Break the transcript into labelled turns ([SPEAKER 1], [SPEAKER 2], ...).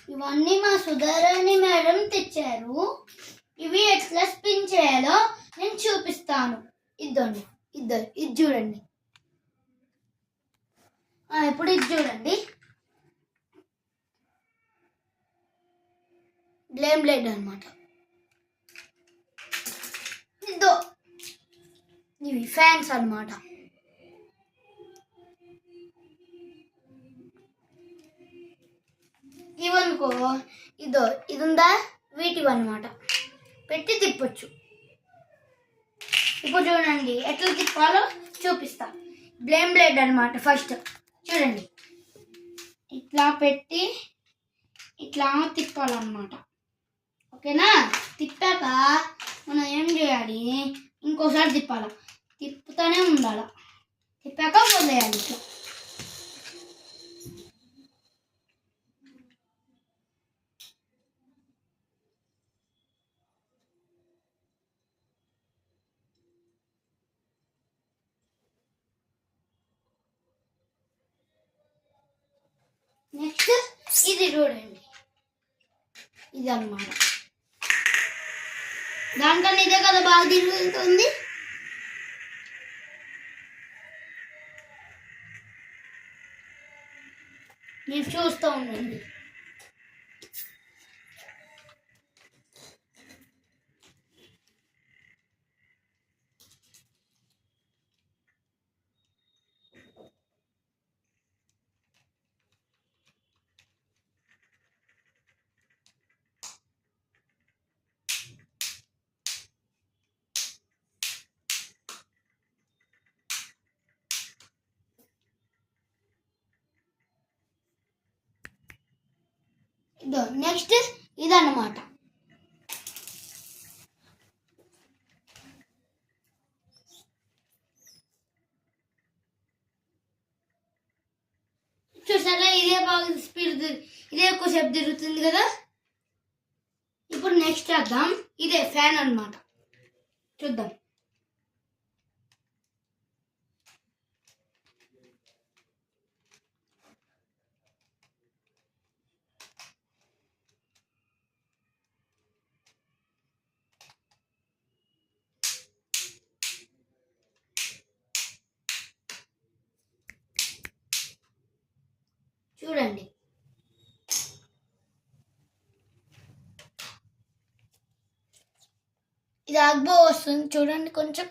[SPEAKER 1] ఇవన్నీ మా సుధారాణి మేడం తెచ్చారు. ఇవి ఎట్లా స్పిన్ చేయాలో నేను చూపిస్తాను. ఇది చూడండి. ఇప్పుడు ఇది చూడండి. బ్లేడ్ అనమాట. ఇవి ఫ్యాన్స్ అనమాట. ఇవనుకో ఇది ఉందా, వీటివన్నమాట. పెట్టి తిప్పొచ్చు. ఇప్పుడు చూడండి ఎట్లా తిప్పాలో చూపిస్తా. బ్లేడ్ అనమాట. ఫస్ట్ చూడండి, ఇట్లా పెట్టి ఇట్లా తిప్పాలన్నమాట. ఓకేనా? తిప్పాక మనం ఏం చేయాలి, ఇంకోసారి తిప్పాలి. తిప్పుతూనే ఉండాలి. తిప్పాక వదిలేయాలి ఇట్లా. నెక్స్ట్ ఇది చూడండి, ఇది అన్నమాట. దానికన్నా ఇదే కదా బాగా తిరుగుతుంది. మీరు చూస్తూ ఉండండి. నెక్స్ట్ ఇదన్నమాట. చూసారా, ఇదే బాగా స్పీడ్, ఇదే ఎక్కువసేపు తిరుగుతుంది కదా. ఇప్పుడు నెక్స్ట్ చేద్దాం. ఇదే ఫ్యాన్ అన్నమాట. చూద్దాం. చూడండి, ఇది ఆగ్బో వస్తుంది. చూడండి కొంచెం.